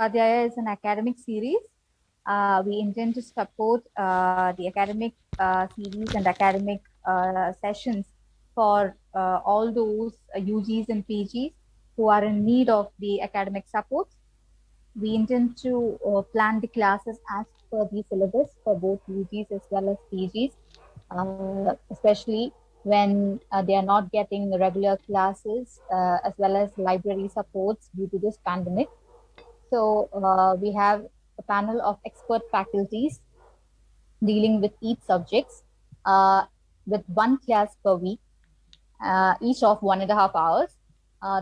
Swadhyaya is an academic series. We intend to support the academic series and academic sessions for all those UGs and PGs who are in need of the academic support. We intend to plan the classes as per the syllabus for both UGs as well as PGs, especially when they are not getting the regular classes as well as library supports due to this pandemic. So we have a panel of expert faculties dealing with each subjects uh, with one class per week, each of 1.5 hours.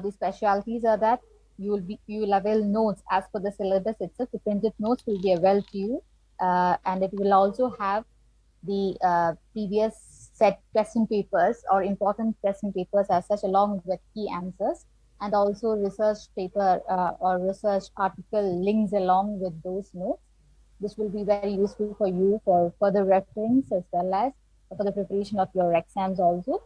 The specialties are that you will avail notes as per the syllabus itself. The printed notes will be availed to you, and it will also have the previous set question papers or important question papers as such, along with key answers, and also research paper or research article links along with those notes. This will be very useful for you for further reference as well as for the preparation of your exams also.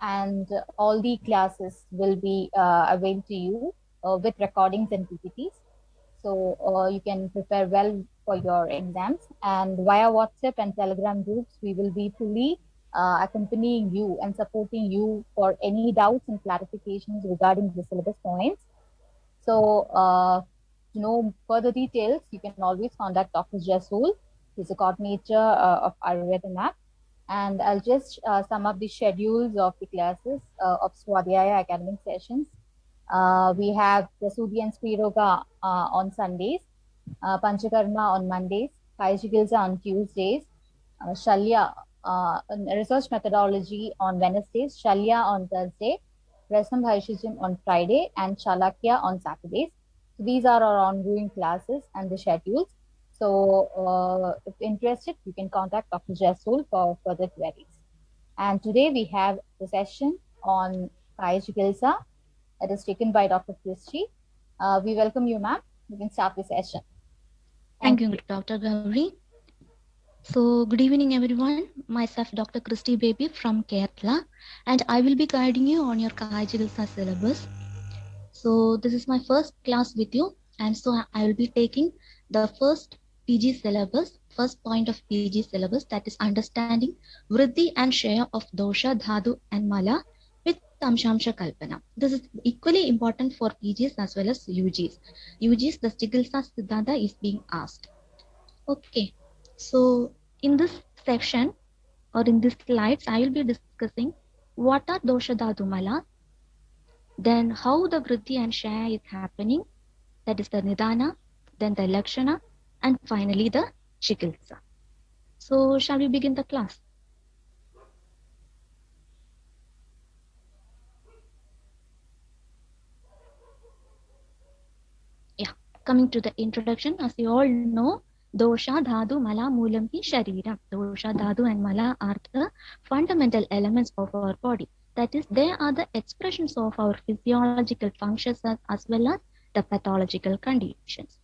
And all the classes will be available to you with recordings and PPTs. So you can prepare well for your exams. And via WhatsApp and Telegram groups, we will be fully accompanying you and supporting you for any doubts and clarifications regarding the syllabus points. So to know further details, you can always contact Dr. Jasul. He's a coordinator of Ayurveda MAP. And I'll just sum up the schedules of the classes of Swadhyaya academic sessions. We have Prasudi and Sriroga on Sundays, Panchakarma on Mondays, Kaichikilsa on Tuesdays, Shalya research methodology on Wednesdays, Shalya on Thursday, Rasam Bhaishijam on Friday, and Chalakya on Saturdays. So these are our ongoing classes and the schedules. So if interested, you can contact Dr. Jasul for further queries. And today we have the session on Kaya Chikitsa. It is taken by Dr. Christy. We welcome you, ma'am. You can start the session. Thank Thank you, you. Dr. Gauri. So, good evening, everyone. Myself, Dr. Christy Baby from Kerala, and I will be guiding you on your Kajigilsa syllabus. So, this is my first class with you, and so I will be taking the first PG syllabus, first point of PG syllabus, that is understanding Vriddhi and Shaya of Dosha, Dhadu, and Mala with Amshamsha Kalpana. This is equally important for PGs as well as UGs. UGs, the Chikilsa Siddhanta is being asked. Okay, so in this section or in these slides, I will be discussing what are dosha dhatu, then how the vriddhi and shaya is happening, that is the nidana, then the lakshana, and finally the chikitsa. So, shall we begin the class? Yeah, coming to the introduction, as you all know, dosha, dhadu, mala, moolam hi shariram. Dosha, dhadu, and mala are the fundamental elements of our body. That is, they are the expressions of our physiological functions as well as the pathological conditions.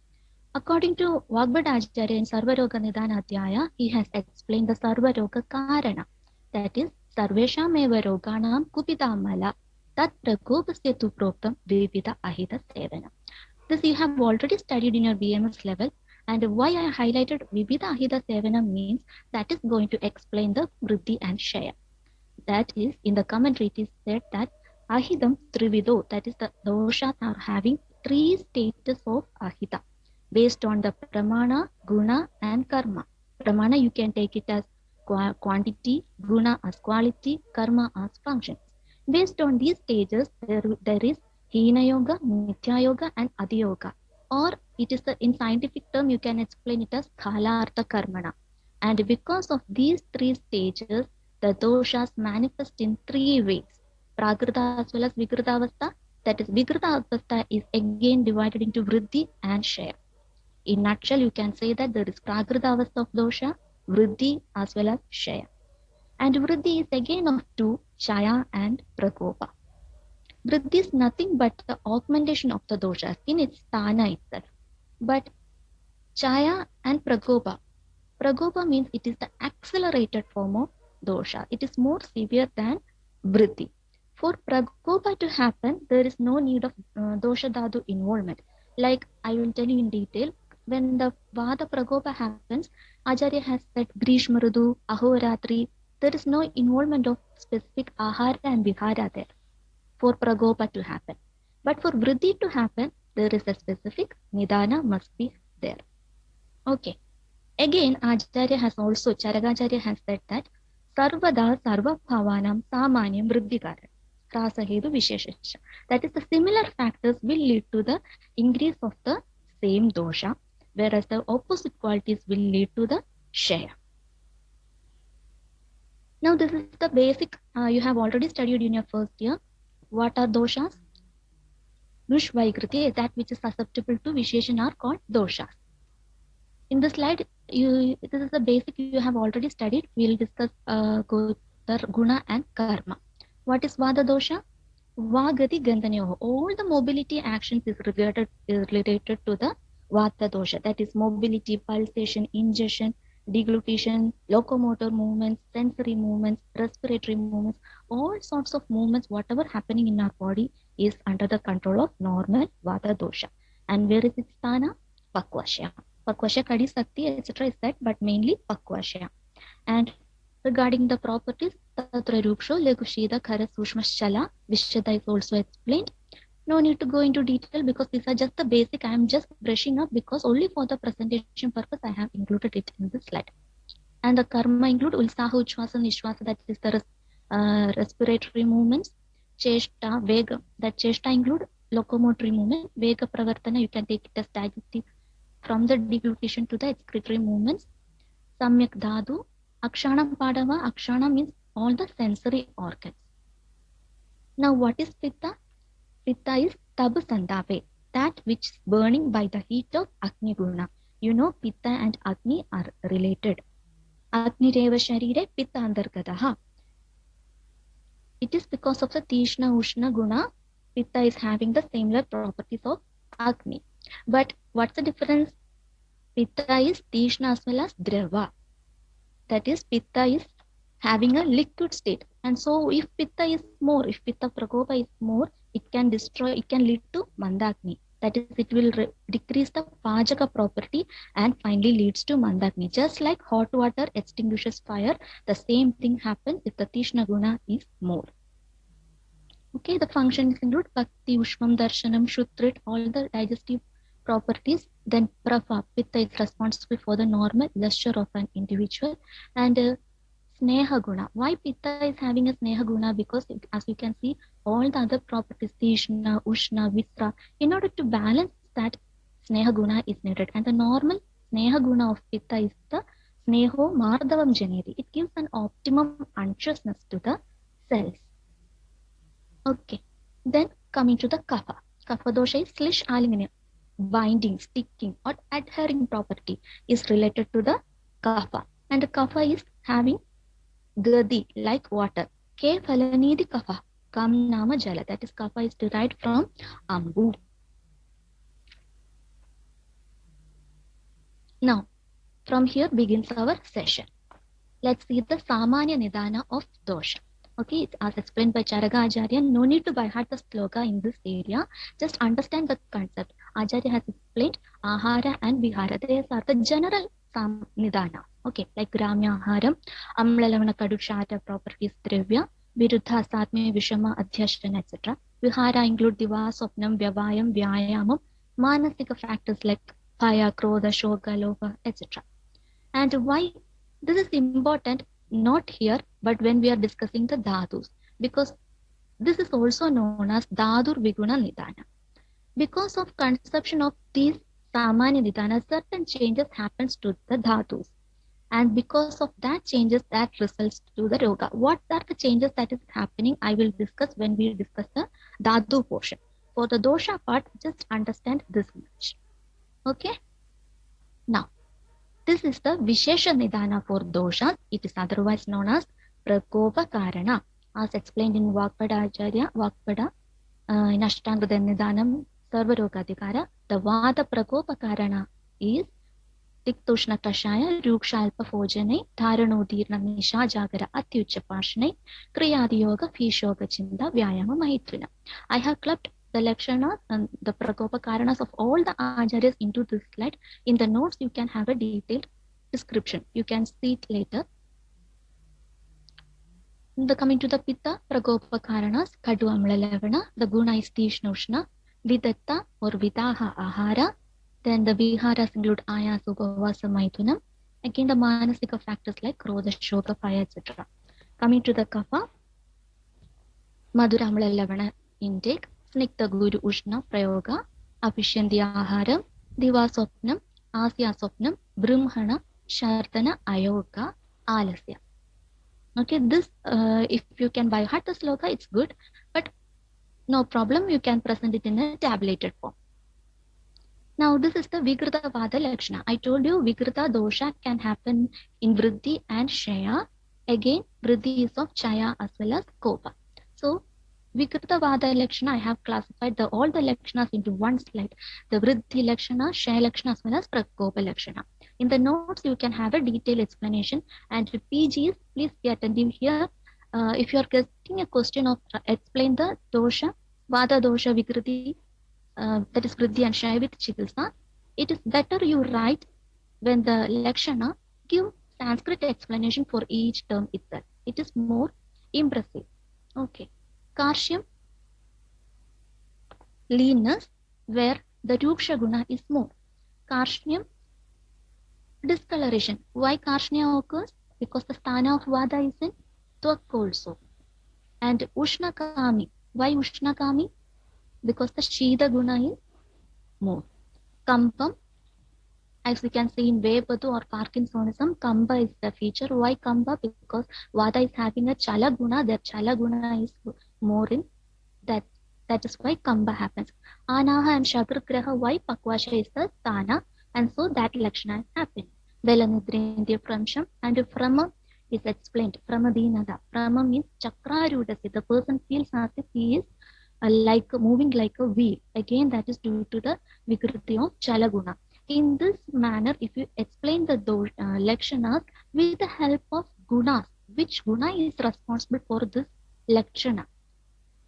According to Vagbhat Acharya in Sarvaroga Nidana Adhyaya, he has explained the Sarvaroga Karana. That is, Sarveshameva Roganam Kupitamala Tat Prakopasya tu Proktam Vivida Ahita Sevana. This you have already studied in your BMS level, and why I highlighted Vivida Ahita Sevana means that is going to explain the Vriddhi and Shaya. That is, in the commentary it is said that Ahidam Trivido, that is the doshas are having three stages of Ahita based on the Pramana, Guna and Karma. Pramana you can take it as quantity, Guna as quality, Karma as functions. Based on these stages, there is Hina Yoga, Mithya Yoga and Adi Yoga. Or it is in scientific term you can explain it as Khala Artha Karmana. And because of these three stages, the doshas manifest in three ways. Prakrita as well as Vikrita Avastha. That is, Vikrita Avastha is again divided into Vriddhi and Shaya. In nutshell, you can say that there is Prakrita Avastha of dosha, Vriddhi as well as Shaya. And Vriddhi is again of two, Shaya and Prakopa. Vriddhi is nothing but the augmentation of the doshas in its sthana itself. But Chaya and Prakopa. Prakopa means it is the accelerated form of dosha. It is more severe than Vriddhi. For Prakopa to happen, there is no need of dosha dhatu involvement. Like I will tell you in detail. When the Vada Prakopa happens, Acharya has said Grishma Ritu, Ahoratri. There is no involvement of specific Ahara and Vihara there for Prakopa to happen. But for Vriddhi to happen, there is a specific Nidana must be there. Okay. Again, Acharya has also, Charagacharya has said that Sarvada Sarva Bhavanam Samanyam Vriddhikaran. Rasahedu Visheshasya. That is, the similar factors will lead to the increase of the same dosha, whereas the opposite qualities will lead to the shaya. Now, this is the basic you have already studied in your first year. What are doshas? Nush Vaikriti, that which is susceptible to Visheshan are called doshas. In the slide, this is the basic you have already studied. We will discuss Guna and Karma. What is Vada dosha? Vagati Gandhanyoho. All the mobility actions is related to the Vata dosha. That is mobility, pulsation, ingestion, deglutition, locomotor movements, sensory movements, respiratory movements, all sorts of movements, whatever happening in our body is under the control of normal Vata dosha. And where is its sthana? Pakvashya. Pakvashya, Kadi, Sakti, etc. is that, but mainly Pakvashya. And regarding the properties, Tatra Ruksho, Legushida, Khara, Sushma, Shala, Vishada is also explained. No need to go into detail because these are just the basic. I am just brushing up because only for the presentation purpose I have included it in this slide. And the karma include Ulsaha, Uchvasa, Nishwasa, that is the respiratory movements, Cheshta, Vega, that Cheshta include locomotory movement, Vega Pravartana, you can take it as digestive from the deglutition to the excretory movements, Samyak Dhadu, Akshanam Padava, Akshana means all the sensory organs. Now, what is Pitta? Pitta is Tabu Sandave, that which is burning by the heat of Agni Guna. You know, Pitta and Agni are related. Agni Reva Sharire Pitta Andargadaha. It is because of the Tishna Ushna Guna, Pitta is having the similar properties of Agni. But what's the difference? Pitta is Tishna as well as Drava. That is, Pitta is having a liquid state. And so if Pitta is more, if Pitta Prakopa is more, it can destroy, it can lead to Mandagni. That is, it will decrease the Pajaka property and finally leads to Mandagni. Just like hot water extinguishes fire, the same thing happens if the Tishna Guna is more. Okay, the functions include Bhakti, Ushmam, Darshanam, Shutrit, all the digestive properties. Then Prafa, Pitta is responsible for the normal luster of an individual. And Sneha Guna. Why Pitta is having a Sneha Guna? Because as you can see, all the other properties, Tishna, Ushna, Visra, in order to balance that, Sneha Guna is needed. And the normal Sneha Guna of Pitta is the Sneho Mardavam Janeti. It gives an optimum anxiousness to the cells. Okay. Then coming to the Kapha. Kapha dosha is Slish Alimina. Binding, sticking, or adhering property is related to the Kapha. And the Kapha is having Gadi, like water. Ke Phalanidhi Kapha. Kam Nama Jala. That is, Kapha is derived from Ambu. Now, from here begins our session. Let's see the Samanya Nidana of Dosha. Okay, as explained by Charaka Acharya, no need to by heart the sloka in this area. Just understand the concept. Acharya has explained Ahara and Vihara. These are the general Nidana. Okay, like Gramya Aharam, Amlalavana Kadushata properties Drivya, Viruddha Satme Vishama Adhyashana, etc. Vihara include Diva, Sopnam, Vyavayam, Vyayamam, Manasika factors like Phaya, Krodha, Shoga, Loka, etc. And why this is important, not here, but when we are discussing the dhadus, because this is also known as dhadur viguna nidana. Because of conception of these samanya nidana, certain changes happens to the dhadus. And because of that changes, that results to the yoga. What are the changes that is happening? I will discuss when we discuss the dhatu portion. For the dosha part, just understand this much. Okay. Now, this is the Vishesha Nidana for doshas. It is otherwise known as Prakopa Karana. As explained in Vakpada Acharya, Vakpada, in Ashtanga Nidanam, Sarvarogadikara, the Vada Prakopa Karana is Tiktushna Kashaya, Ruksha Alpa Fojane, Dharanodirna Nisha Jagara Atyucha Pashane, Kriyadi Yoga, Fishoga Chinda, Vyayama Mahitvina. I have clubbed the Lakshanas and the Prakopa Karanas of all the Acharyas into this slide. In the notes, you can have a detailed description. You can see it later. Coming to the Pitta, Prakopa Karanas, Kadu Amla Lavana, the Guna is Tishnoshna, Vidatta or Vidaha Ahara. Then the Viharas include Ayas, Upavasa, Maithunam. Again, the Manasika factors like Krodha, Shoka, Fire, etc. Coming to the Kapha, Madhuramla Lavana intake, Snikta Guru Ushna Prayoga, Apishyandi Aharam, Diva Sopnam, Asya Sopnam, Brahmana, Shartana, Ayoga, Alasya. Okay, this if you can by heart the sloka, it's good, but no problem, you can present it in a tabulated form. Now, this is the Vikrita Vada Lakshana. I told you Vikrita dosha can happen in Vriddhi and Shaya. Again, Vriddhi is of Chaya as well as Kopa. So, Vikrita Vada Lakshana, I have classified all the Lakshanas into one slide. The Vriddhi Lakshana, Shaya Lakshana as well as Prakopa Lakshana. In the notes, you can have a detailed explanation. And to PGs, please be attentive here. If you are getting a question of explain the dosha, Vada dosha Vikriti, that is Vriddhi and Shaya with Chikitsa, it is better you write when the Lakshana give Sanskrit explanation for each term itself. It is more impressive. Okay. Karshyam, leanness, where the Ruksha Guna is more. Karshyam, discoloration. Why Karshnya occurs? Because the sthana of Vada is in Twak also. And Ushnakami. Why Ushnakami? Because the Shida Guna is more. Kampam, as we can see in Vepatu or Parkinsonism, Kamba is the feature. Why Kamba? Because Vada is having a Chala Guna, their Chala Guna is more in that. That is why Kamba happens. Anaha and Shatragraha, why Pakwasha is the Sthana, and so that Lakshana is happening. Velanidrindya Pramsham, and Frama is explained. Framadinada. Frama means Chakrarudasi. The person feels as if he is like moving like a wheel. Again, that is due to the Vikriti of Chalaguna. In this manner, if you explain the Lakshanas with the help of Gunas, which Guna is responsible for this Lakshana?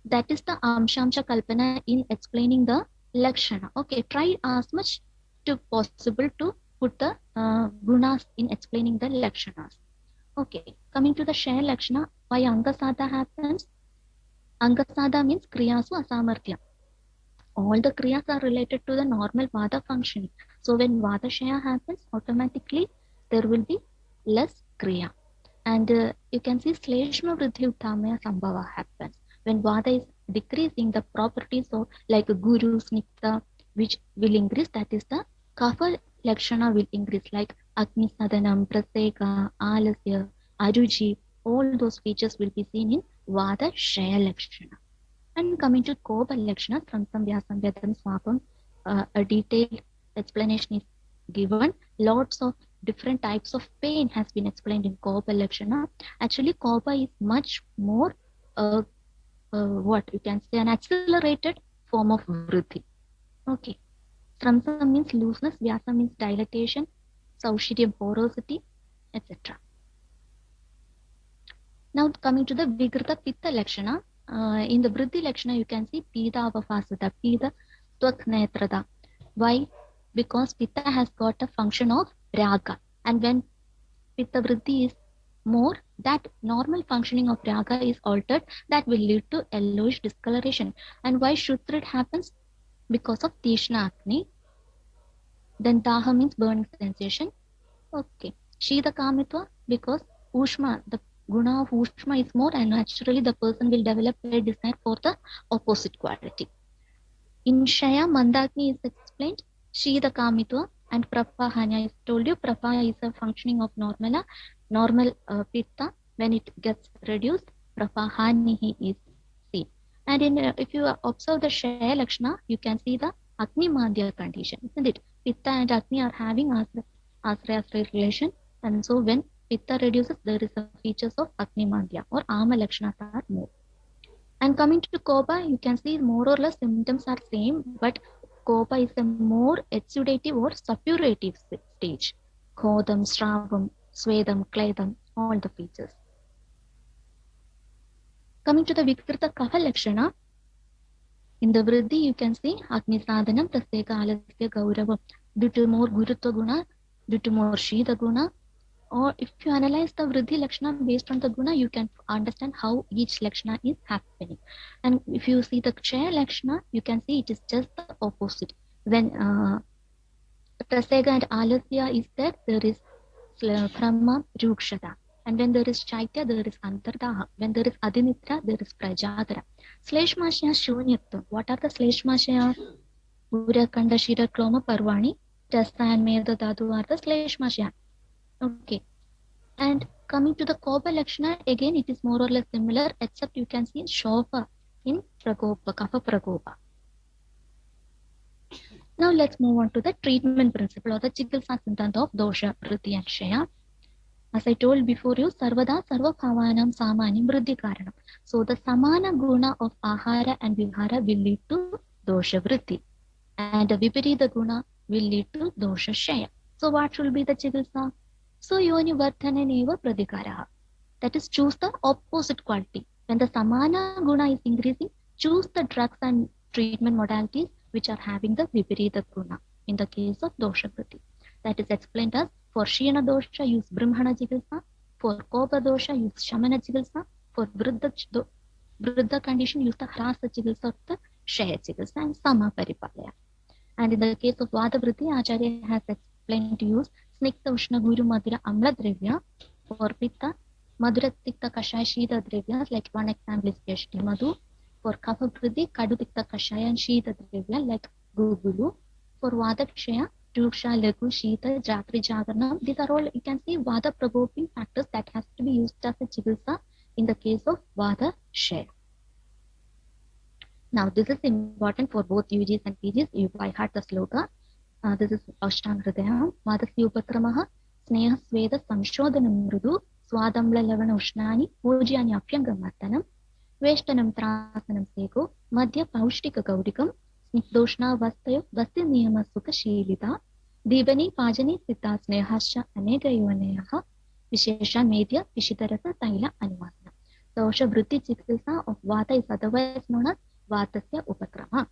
That is the Amshamsha Kalpana in explaining the Lakshana. Okay, try as much to possible to put the Gunas in explaining the Lakshanas. Okay, coming to the Shaya Lakshana, why Angasada happens? Angasada means Kriyasu Asamarthya. All the Kriyas are related to the normal Vada functioning. So when Vada Shaya happens, automatically there will be less Kriya. And you can see Sleshma Vridhi Uttamaya Sambhava happens. When Vada is decreasing, the properties of like Guru, Snikta, which will increase, that is the Kapha Lakshana will increase, like Agni Sadanam, Praseka, Alasya, Aruji, all those features will be seen in Vada Shaya Lakshana. And coming to Kopa Lakshana, Samsam Vyasam Vedam Swapam, a detailed explanation is given. Lots of different types of pain has been explained in Kopa Lakshana. Actually, Kopa is much more what you can say an accelerated form of Vriddhi. Okay. Stramsam means looseness, Vyasa means dilatation, Saushiryam porosity, etc. Now coming to the Vikrita Pitta Lakshana. In the Vriddhi Lakshana, you can see Pida Avafasada, Pida Twak Netrada. Why? Because Pitta has got a function of Raga. And when Pitta Vriddhi is more, that normal functioning of Raga is altered, that will lead to yellowish discoloration. And why Shutrit happens? Because of Tishna Agni. Then Daha means burning sensation. Okay. Shida Kamitva, because Ushma, the guna of Ushma is more, and naturally the person will develop a desire for the opposite quality. In Shaya, Mandagni is explained, Shida Kamitva and Prapahanya. I told you Prapa is a functioning of normal Pitta. When it gets reduced, Prapahani is seen. And if you observe the Shaya Lakshana, you can see the Agni Madhya condition, isn't it? Pitta and Agni are having Asraya relation, and so when Pitta reduces, there is a features of Agni Madhya or Ama Lakshanas are more. And coming to Kopa, you can see more or less symptoms are same, but Kopa is a more exudative or suppurative stage. Khodam, Shravam, Svedam, Kledam, all the features. Coming to the Vikrita Kapha Lakshana, In the Vriddhi, you can see Agni Sadhanam, Praseka Alasya Gauravam, due to more Gurutva Guna, due to more Shida Guna. Or if you analyze the Vriddhi Lakshana based on the Guna, you can understand how each Lakshana is happening. And if you see the Kshaya Lakshana, you can see it is just the opposite. When Prasega and Alasya is there, there is Brahma Rukshada. And when there is Chaitya, there is Antardaha. When there is Adinitra, there is Prajadara. Sleshmashya Shunyatva. What are the Sleshmashya? Urakanda Shira Kloma Parvani. Rasa and Meda Dhatu are the Sleshmashya. Okay. And coming to the Kopa Lakshana, again it is more or less similar, except you can see Shofa in Prakopa, Kapha Prakopa. Now let's move on to the treatment principle or the Chikilsa Siddhanta of Dosha, Vriddhi and Shaya. As I told before you, Sarvada Sarva Bhavanam Samani Vriddhi Karanam. So the Samana Guna of Ahara and Vihara will lead to Dosha Vriddhi. And the Viparita Guna will lead to Dosha Shaya. So what should be the Chikilsa? So Yoni Vardhananeva Pradhikaraha. That is, choose the opposite quality. When the Samana Guna is increasing, choose the drugs and treatment modalities which are having the Viparita Guna. In the case of Dosha Vriddhi, that is explained as for Shiyana Dosha use Brahmana Chikilsa, for Kopa Dosha use Shamana Chikilsa, for Vriddha condition use the Hrasa Chikilsa or the Shaya Chikilsa and Sama Paripalaya. And in the case of Vada Vriddhi, Acharya has explained to use Snikta Ushna Guru Madhura Amla Drevya, for Pitta Madhura Tikta Kashaya Shida Drevyas, like one example is Yashti Madhu. For Kapha Vriddhi, Kadu Tikta Kashaya and Shida Drevya like Gugulu. For Vada Kshaya, Ruksha, Lagu, Shita, Jatri, Jagarnam. These are all, you can see, Vada provoking factors that has to be used as a Chikilsa in the case of Vada Shaya. Now, this is important for both UGs and PGs. You by heart the sloka. This is Ashtang Hridayam. Vadasya Upakramaha, Sneha Sveda Samshodhanam Mrudu, Swadamla Lavana Ushnani, Pujyani Apyangamartanam, Veshtanam Trasanam Seko, Madhya Paushtika Gaudikam, Snigdoshna Vastayo, Vasti Niyama Sukha Shilita, Dibani Pajani Sita Snehasha Anega Yuvaneha, Vishesha Media, Vishitarasa Taila Animasana. Dosha Vriddhi Chikilsa of Vata is otherwise known as Vatasya Upakrama.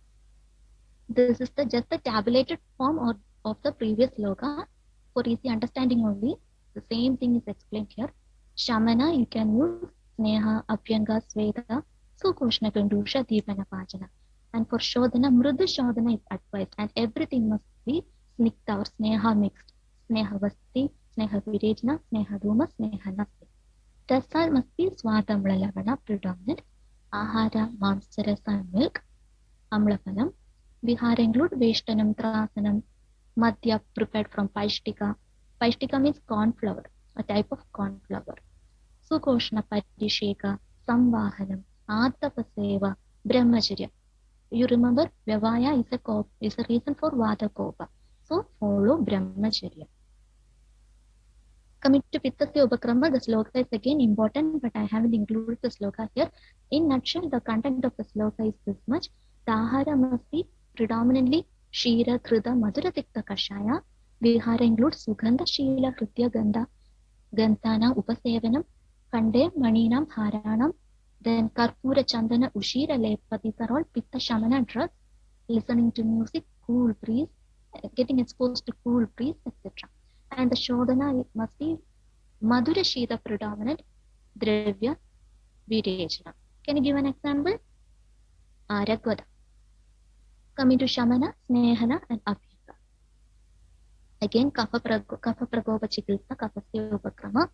This is just the tabulated form of the previous sloka. For easy understanding only, the same thing is explained here. Shamana, you can use Sneha, Apyanga, Sveta, Sukoshna, Gandusha, Deepana, Pajana. And for Shodhana, Mrudu Shodhana is advised, and everything must be Snikta or Sneha mixed. Sneha Vasti, Sneha Virejna, Sneha Duma, Sneha Nasti. Rasa must be Swadamla Lavana predominant. Ahara, Mamsarasa and milk. Amlapanam. Vihara include Veshtanam, Trasanam, Madhya prepared from Paishtika. Paishtika means corn flour, a type of corn flour. Sukoshna Parisheka, Samvahanam, Atapaseva, Brahmacharya. You remember Vyavaya is a reason for Vada Kopa. So follow Brahmacharya. Coming to Pittasya Upakrama, the sloka is again important, but I haven't included the sloka here. In nutshell, the content of the sloka is this much. The ahara must be predominantly Shira, Krida, Madhura Tikta Kashaya. Vihara includes Sugandha, Shila, Hritya, Gandha, Gandhana, Upasevanam, Kande, Maninam, Haranam, then Karpura, Chandana, Ushira, Lepa. These are all Pitta Shamana drugs. Listening to music, cool breeze, getting exposed to cool breeze, etc. And the Shodhana must be Madhura Shita predominant, Dravya, Virejna. Can you give an example? Aragvada. Coming to Shamana, Snehana and Apyanga. Again, Kapha Prakopa Chikilsa, Kapasya Upakrama,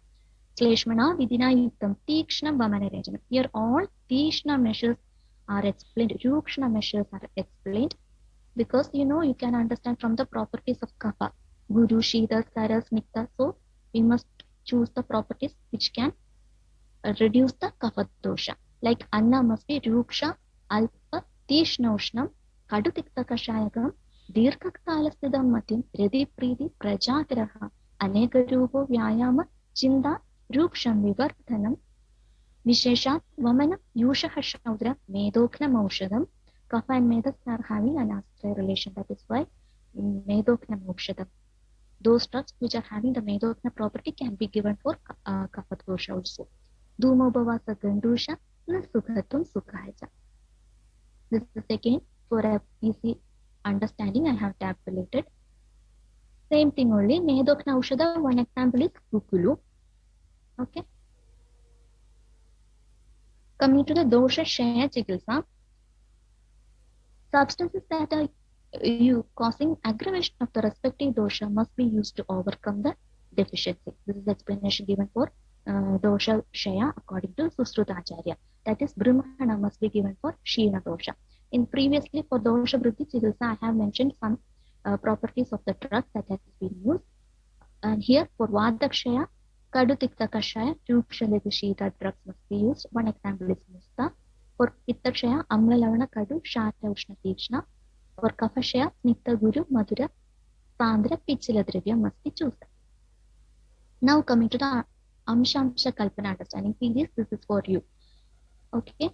Kleshmana, Vidina Yuktam, Tikshna Vamana Rejana. Here all Tishna measures are explained, Rukshna measures are explained, because you can understand from the properties of Kapha. Guru, Shida, Saras, Nikta. So we must choose the properties which can reduce the Kapha dosha. Like Anna must be Ruksha, Alpa, Tishnoshnam, Kadutikta Kashayagam, Dirghakalasthidam Matyam, Ridi Pridi, Prajagraha, Aneka Rupo, Vyayama, Chinda, Ruksham Vivardhanam, Visheshat, Vamana, Yushaha Shaudra, Medokna Maushadam. Kapha and Medas are having an astray relation. That is why Medokna Maushadam. Those drugs which are having the Medokna property can be given for Kapha dosha also. Dhumobhavasa Gandusha, na Sukhatum Sukhaja. This is again for a easy understanding. I have tabulated. Same thing only. Medokna Aushadha, one example is Kukulu. Okay. Coming to the dosha shaya chikitsa, substances that are you causing aggravation of the respective dosha must be used to overcome the deficiency. This is the explanation given for dosha shaya according to Susrutacharya. That is brahmana must be given for shina dosha. In previously for dosha vriddhi chikitsa, I have mentioned some properties of the drug that has been used. And here for Vadakshaya, Kadutikta Kashaya, Rukshalidishita drugs must be used. One example is Musta. For Pittakshaya, Amlalavana Kadu, Shata Ushna Tikshna. For Kafashaya, Snigdha Guru, Madhura, Sandra, Pichila Drivya must be chosen. Now coming to the Amshamsha Kalpana understanding. Please, this is for you. Okay.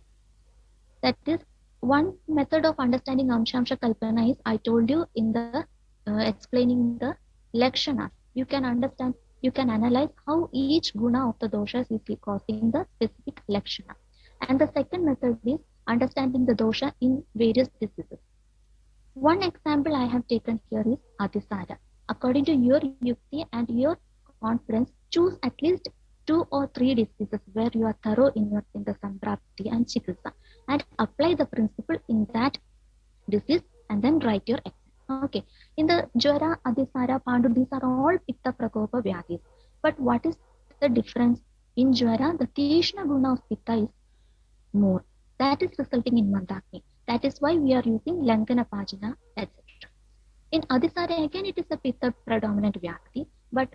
That is one method of understanding Amshamsha Kalpana is I told you in the explaining the Lakshanas. You can understand, you can analyze how each guna of the doshas is causing the specific Lakshana. And the second method is understanding the dosha in various diseases. One example I have taken here is Atisara. According to your yukti and your confidence, choose at least 2 or 3 diseases where you are thorough in the samprapti and chikitsa and apply the principle in that disease and then write your exam. Okay. In the Jwara, Adisara, Pandu, these are all Pitta Prakopa Vyadhis. But what is the difference? In Jwara, the Tishna Guna of Pitta is more. That is resulting in Mandakni. That is why we are using Lankana Pajana, etc. In Adisara, again, it is a Pitta predominant Vyakti. But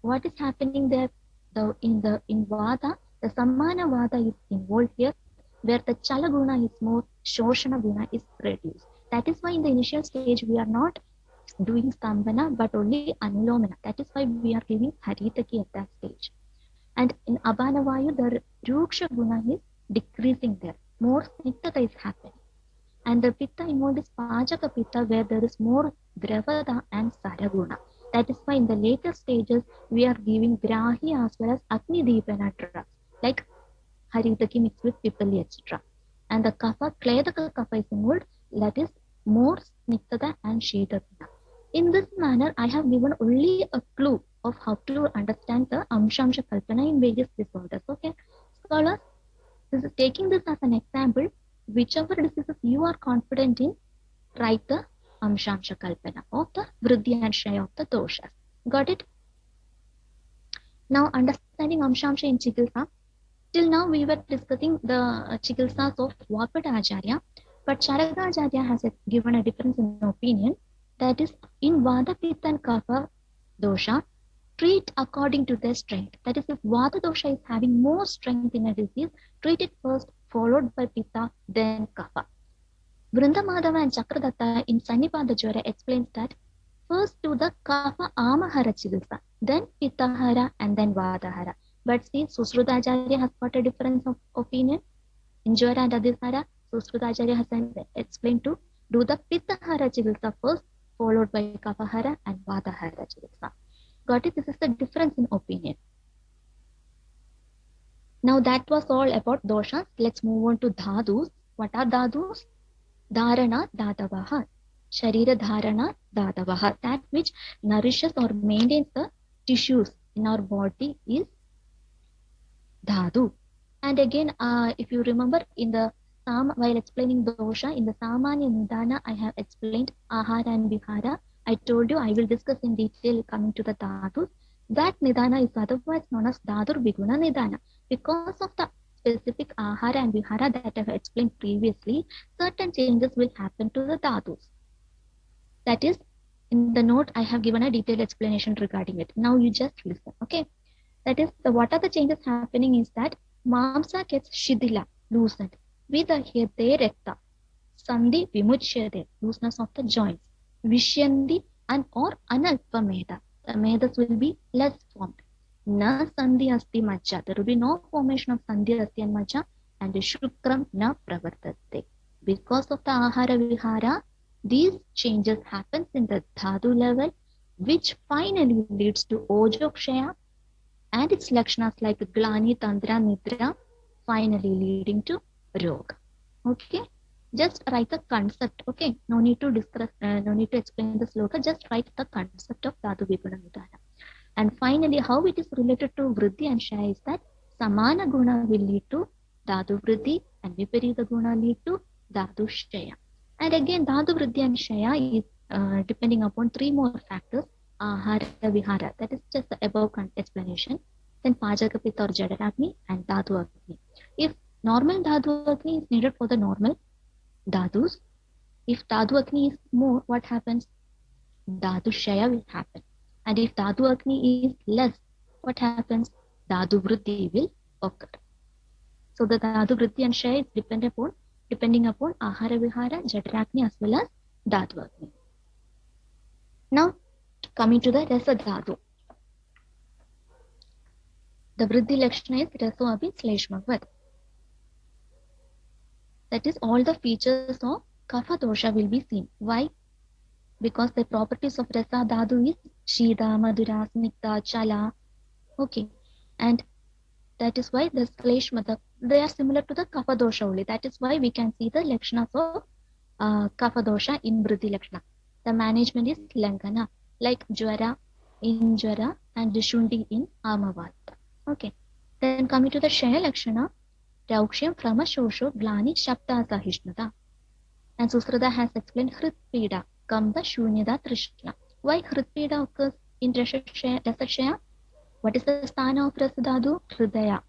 what is happening there? In Vada, the Samana Vada is involved here, where the Chala Guna is more, Shoshana Guna is reduced. That is why in the initial stage we are not doing Stambhana but only Anulomana. That is why we are giving Haritaki at that stage. And in Abhanavayu, the Ruksha Guna is decreasing there. More Snigdhata is happening. And the Pitta involved is Pajaka Pitta, where there is more Dravada and Saraguna. That is why in the later stages we are giving Grahi as well as Agni Deepana drugs like Haritaki mixed with Pipali, etc. And the Kapha, Kledaka Kapha is involved, that is more Snigdhata and Shidaguna. In this manner, I have given only a clue of how to understand the Amshamsha Kalpana in various disorders. Okay, scholars, this is taking this as an example. Whichever diseases you are confident in, write the Amshamsha Kalpana of the Vriddhi and Shaya of the doshas. Got it? Now, understanding Amshamsha in Chikitsa. Till now, we were discussing the Chikitsas of Vakata Acharya, but Charaka Acharya has given a difference in opinion. That is, in Vada, Pitta, and Kapha dosha, treat according to their strength. That is, if Vata dosha is having more strength in a disease, treat it first, followed by Pitta, then Kapha. Vrindamadava and Chakradatta in Sanipada Jwara explains that first do the Kapha Amahara Chikitsa, then Pittahara, and then Vadahara. But see, Susrutacharya has got a difference of opinion. In Jwara and Adisara, Susrutacharya has explained to do the Pittahara Chikitsa first, followed by Kapahara and Vadahara Chikitsa. Got it? This is the difference in opinion. Now that was all about doshas. Let's move on to dhadus. What are dhadus? Dharana Dadavaha. Sharira Dharana Dadavaha. That which nourishes or maintains the tissues in our body is dhadu. And again, if you remember in the while explaining dosha, in the Samanya Nidana, I have explained Ahara and Vihara. I told you I will discuss in detail coming to the dhadus. That Nidana is otherwise known as Dhadur Viguna Nidana. Because of the specific Ahara and Vihara that I have explained previously, certain changes will happen to the dhadus. That is, in the note, I have given a detailed explanation regarding it. Now you just listen, okay? That is, what are the changes happening is that Mamsa gets Shidila, loosened, with the Hede Rekta, Sandhi Vimuchyade, looseness of the joints, Vishyandi and or Analpa Meda. The Medas will be less formed. Na Sandhi Asti Majja, there will be no formation of Sandhi Asti and Majja, and Shukram na Pravartate. Because of the Ahara Vihara, these changes happens in the Dhadu level, which finally leads to Ojokshaya and its lakshanas like Glani, Tandra, Nidra, finally leading to Roga. Okay. Just write the concept, okay? No need to discuss, no need to explain the sloka, just write the concept of dhatu viguna nidana. And finally, how it is related to vridhi and shaya is that samana guna will lead to dhatu vridhi and viparita guna lead to dhatu shaya. And again, dhatu vridhi and shaya is depending upon three more factors: ahara vihara, that is just the above explanation. Then pajaka pitta or jadaragni and dhatu agni. If normal dhatu agni is needed for the normal dhatus, if dhatu agni is more, what happens? Dhatu shaya will happen. And if dhatu agni is less, what happens? Dhatu vriddhi will occur. So the dhatu vriddhi and shaya is depending upon ahara vihara, jataragni as well as dhatu agni. Now coming to the rasa dhatu. The vriddhi lakshana is raso abhi shleshmavad. That is all the features of kapha dosha will be seen. Why? Because the properties of rasa dhatu is shida, madura, snigdha, chala. Okay. And that is why the shleshmada, they are similar to the kapha dosha only. That is why we can see the lakshanas of kapha dosha in vriddhi lakshana. The management is langana, like jwara in jwara and shundi in amavata. Okay. Then coming to the shaya lakshana, rauksham frama shosho glani shabda sahishnata. And Susrata has explained hritpida, kamba shunyada trishna. Why hritpida occurs in rasashaya? What is the sthana of rasadhatu? Hridaya.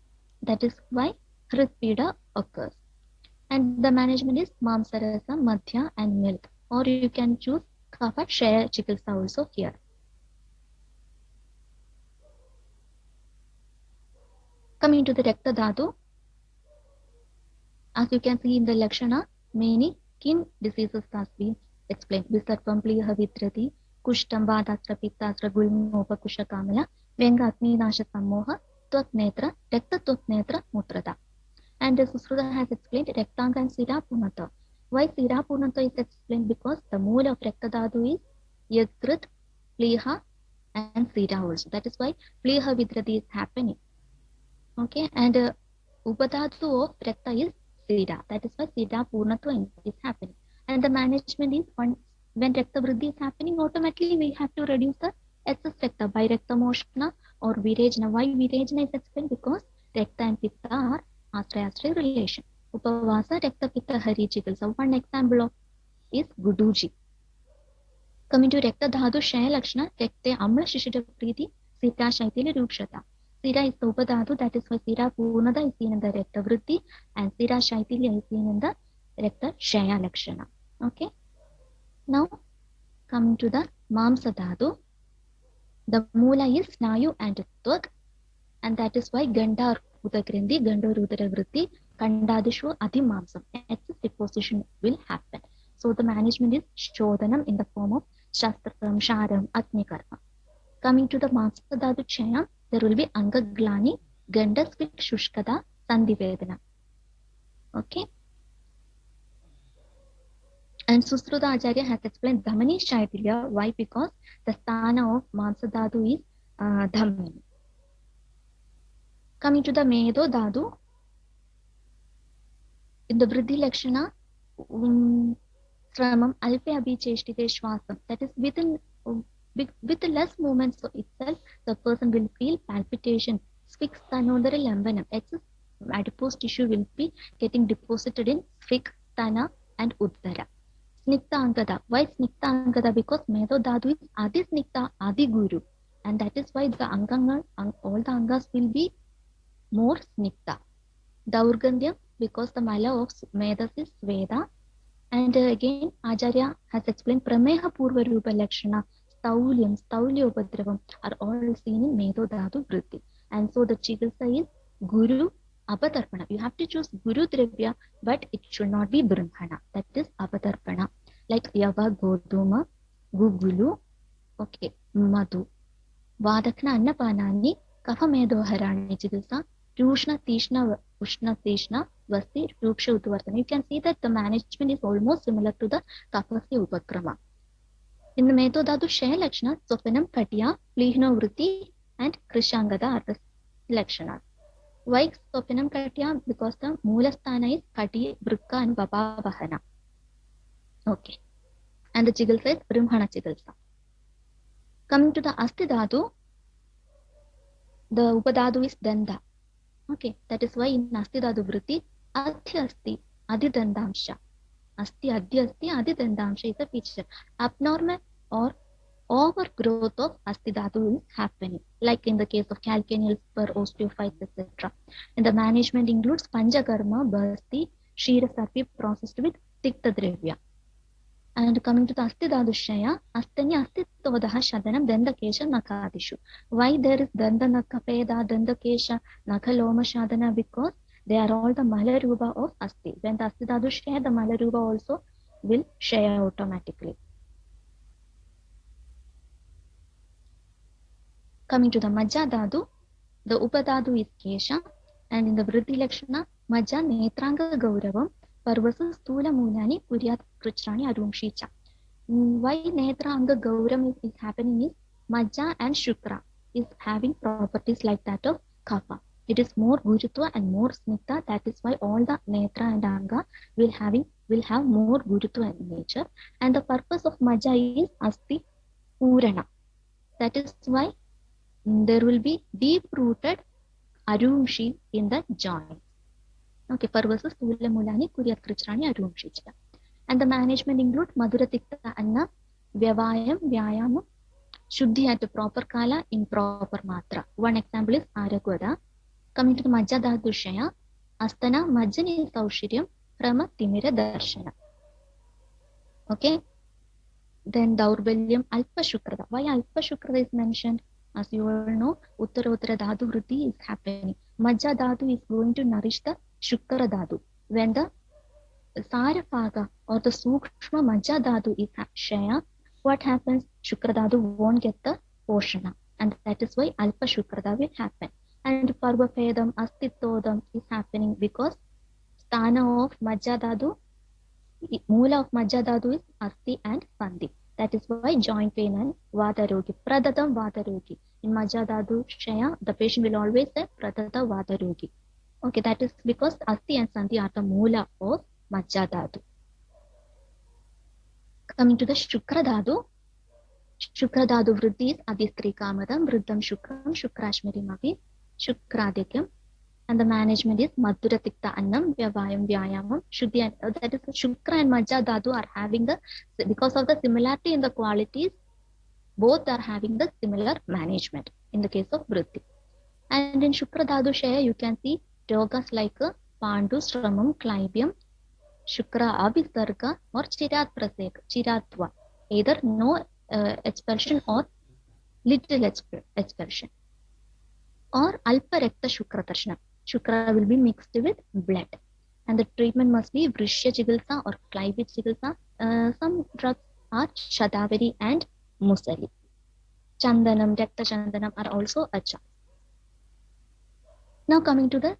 That is why hritpida occurs. And the management is mamsarasa, madhya and milk. Or you can choose kapha shaya chikitsa also here. Coming to the rakta dhatu, as you can see in the lakshana, many skin diseases has been explained. Visarvam pliha vidrati, kushtam vadasra pittasra gulmopakusha kamala, venga agni nasha sammoha, twak netra, rakta twak netra mutrata. And the Susruta has explained Rektanga and Sira Punata. Why Sira Punata is explained? Because the mood of Rekta Dhatu is Yagrit, Pliha and Sira also. That is why Pliha Vidrati is happening. Okay, and Upadhatu of Rekta is Sira. That is why Sira Purnatva is happening. And the management is when Rekta Vriddhi is happening, automatically we have to reduce the excess Rekta by Rekta Moshna or Virejna. Why Virejna is explained? Because Rekta and Pitta are Ashraya relation. Upavasa Rekta Pitta Hari Chikitsa. One example of is Guduji. Coming to Rekta Dhatu Shaya Lakshana, Rekte Amla Shishita Priti, Sita Shaitili Rupshata. Sira is the Upadhatu, that is why Sira Purnada is seen in the Rekta Vriddhi and Sira Shaitili is seen in the Rekta Shaya Lakshana. Okay. Now coming to the Mamsa Dhatu. The Mula is Snayu and Twak, and that is why Ganda or Udagrindi, Ganda or Udara Kandadishu Adhimamsam, excess deposition will happen. So the management is Shodhanam in the form of Shastram, Sharam, Agnikarma. Coming to the Mamsadhatu Chaya, there will be Angaglani, Gandasvik Shushkada, Sandhivedana. Okay. And Susruta Acharya has explained Dhamani Shaitilya. Why? Because the sthana of Mamsadhatu is Dhamani. Coming to the Medo Dhatu, in the Vriddhi Lakshana, Sramam Alpe Abhicheshtite Shwasam, that is with less movements of itself, the person will feel palpitation, sphinx thanodara lambanam, excess adipose tissue will be getting deposited in sphinx, thana and uddara. Snikta Angada. Why Snikta Angada? Because Medo Dhatu is Adi Snikta, Adi Guru. And that is why the Anganga, all the Angas will be more Snikta. Daurgandhyam, because the Mala of Medas is Sveda. And again, Acharya has explained Prameha Purva Rupa Lakshana, Staulyam, Staulyopadravam are all seen in Medo Dhatu Vriddhi. And so the Chikitsa is Guru Apatarpana. You have to choose Guru Dravya, but it should not be Brahmana. That is Apatarpana. Like Yava, Goduma, Gugulu, okay, Madhu. Vadakna Annapanani, Kafamedoharani Chikitsa, Rushna Tishna, Ushna Tishna, Vasti, Ruksha Udvartana. You can see that the management is almost similar to the Kapasya Upakrama. In the Medo Dhatu Shaya Lakshana, Sopanam Katya, Plihno Vritti, and Krishangada are the Lakshanas. Why Sopanam Katya? Because the Moolasthana is Kati, Vrikka and Vapavahana. Okay. And the chigilsa is Brahmana chigilsa. Coming to the Asti Dhatu, the Upadhatu is Danda. Okay, that is why in Asti Dhatu Vritti, Adhya Asti, Adhidandamsha. Asti Adhya Asti, Adhidandamsha is a feature. Abnormal or overgrowth of Asti Dhatu is happening, like in the case of calcaneal spur, osteophytes, etc. And the management includes Panchakarma, Basti, Shira Sarpi processed with Tikta Drevya. And coming to the Astidhadushaya, Astanya Astitodaha Shadanam Dandakesha Nakadishu. Why there is Danda Nakapeda, Dandakesha, Nakaloma Shadana? Because they are all the Malaruba of Asti. When the Astidhadushaya, the Malaruba also will share automatically. Coming to the Majjadadu, the Upadadu is Kesha, and in the Vriddhi Lakshana, Majja Netranga Gauravam, Parvasa Stula Mulani, Puryat Krichrani Arumshicha. Why Netra Anga Gauram is happening is Majja and Shukra is having properties like that of Kapha. It is more Gurutva and more Snigdha. That is why all the Netra and Anga will have more Gurutva in nature. And the purpose of Majja is Asti Purana. That is why there will be deep-rooted Arumshi in the joint. Okay, Parvasa Stula Mulani Kuryat Krichrani Arumshicha. And the management include Madhura Tikta Anna, Vyavayam, Vyayama, Shuddhi at the proper kala in proper matra. One example is Aragvada. Coming to the Majjadadushaya, Astana Majjani Saushiriam, Prama Timira Darshana. Okay. Then Daurbalyam Alpa Shukrada. Why Alpa Shukrada is mentioned? As you all know, Uttarottara Dhatu Vriddhi is happening. Majja Dhatu is going to nourish the Shukra Dhatu. When the Saraphaga or the Sukshma Majja Dhatu is Shaya, what happens? Shukradhatu won't get the Poshana, and that is why Alpa Shukrada will happen. And Parvapedam, Astitodam is happening because Sthana of Majja Dhatu, Moola of Majja Dhatu is Asti and Sandhi. That is why joint pain and Vadarogi, Pradatam Vadarogi. In Majja Dhatu Shaya, the patient will always say Pradata Vadarogi. Okay, that is because Asti and Sandhi are the Moola of Majja Dhatu. Coming to the Shukra Dhatu Vriddhi is Adistri Kamadam, Vriddham Shukram, Shukrashmiri Mavi, Shukradikam, and the management is Madhura Tikta Annam, Vyavayam, Vyayamam, Shuddhi, that is Shukra and Majja Dhatu are having because of the similarity in the qualities, both are having the similar management in the case of Vriddhi. And in Shukra Dhatu Shaya, you can see yogas like Pandu, Sramam, Klaibyam, Shukra Abhisarga or Chirat Prasek, Chiratva. Either no expulsion or little expulsion. Or Alpa Rekta Shukra Darshana. Shukra will be mixed with blood. And the treatment must be Vrishya Chigilsa or Clivage Chigilsa. Some drugs are Shadavari and Musali. Chandanam, Rekta Chandanam are also a choice. Now coming to the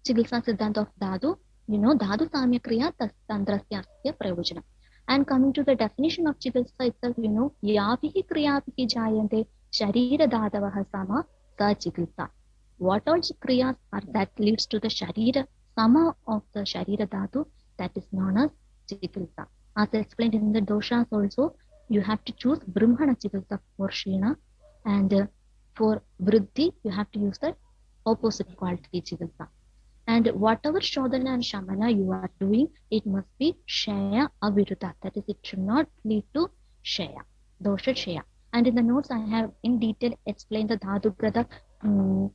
Chigilsa Siddhanta of Dhatu. You know, Dhatu Samya Kriya Tandrasya Prayojana. And coming to the definition of Chigilsa itself, you know, Yavihi Kriyavihi Jayante Sharira Dhadavaha Sama Sa Chigilsa. What all Kriyas are that leads to the Sharira Sama of the Sharira Dhatu, that is known as Chigilsa. As explained in the doshas also, you have to choose Brahmana Chigilsa for Shina, and for Vriddhi, you have to use the opposite quality Chigilsa. And whatever Shodhana and Shamana you are doing, it must be Shaya Aviruddha. That is, it should not lead to Shaya, Dosha Shaya. And in the notes, I have in detail explained the Dhatu Gada, Dhatu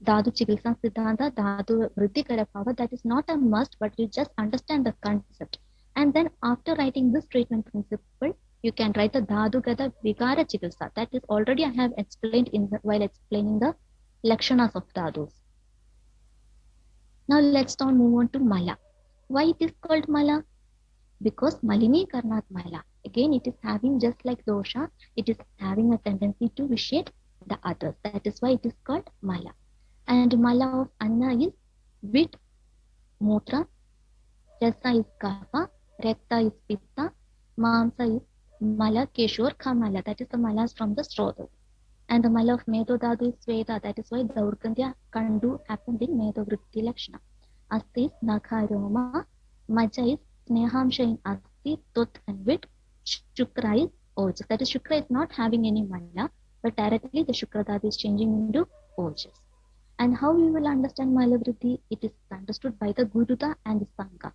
Chigilsa Siddhanta, Dhatu Vriddhi Karapava. That is not a must, but you just understand the concept. And then after writing this treatment principle, you can write the Dhatu Gada Vigara Chigilsa. That is already I have explained while explaining the Lakshanas of Dhadus. Now let's now move on to Mala. Why it is called Mala? Because Malini Karnat Mala. Again, it is having just like dosha, it is having a tendency to vitiate the others. That is why it is called Mala. And Mala of Anna is Vit, Mutra, Rasa is Kapha, Rekta is Pitta, Mamsa is Mala, Keshur, Kamala. That is the Malas from the Srodha. And the Mala of Medho Dhatu is Sveda. That is why the Urgandhya Kandu happened in Medho Vritti Lakshana. Asti is Nakha Roma. Majja is Snehamsha in Asti. Twat, and with Shukra is Ojas. That is, Shukra is not having any Mala, but directly the Shukra Dhatu is changing into Ojas. And how we will understand Malavritti? It is understood by the Guruta and the Sangha.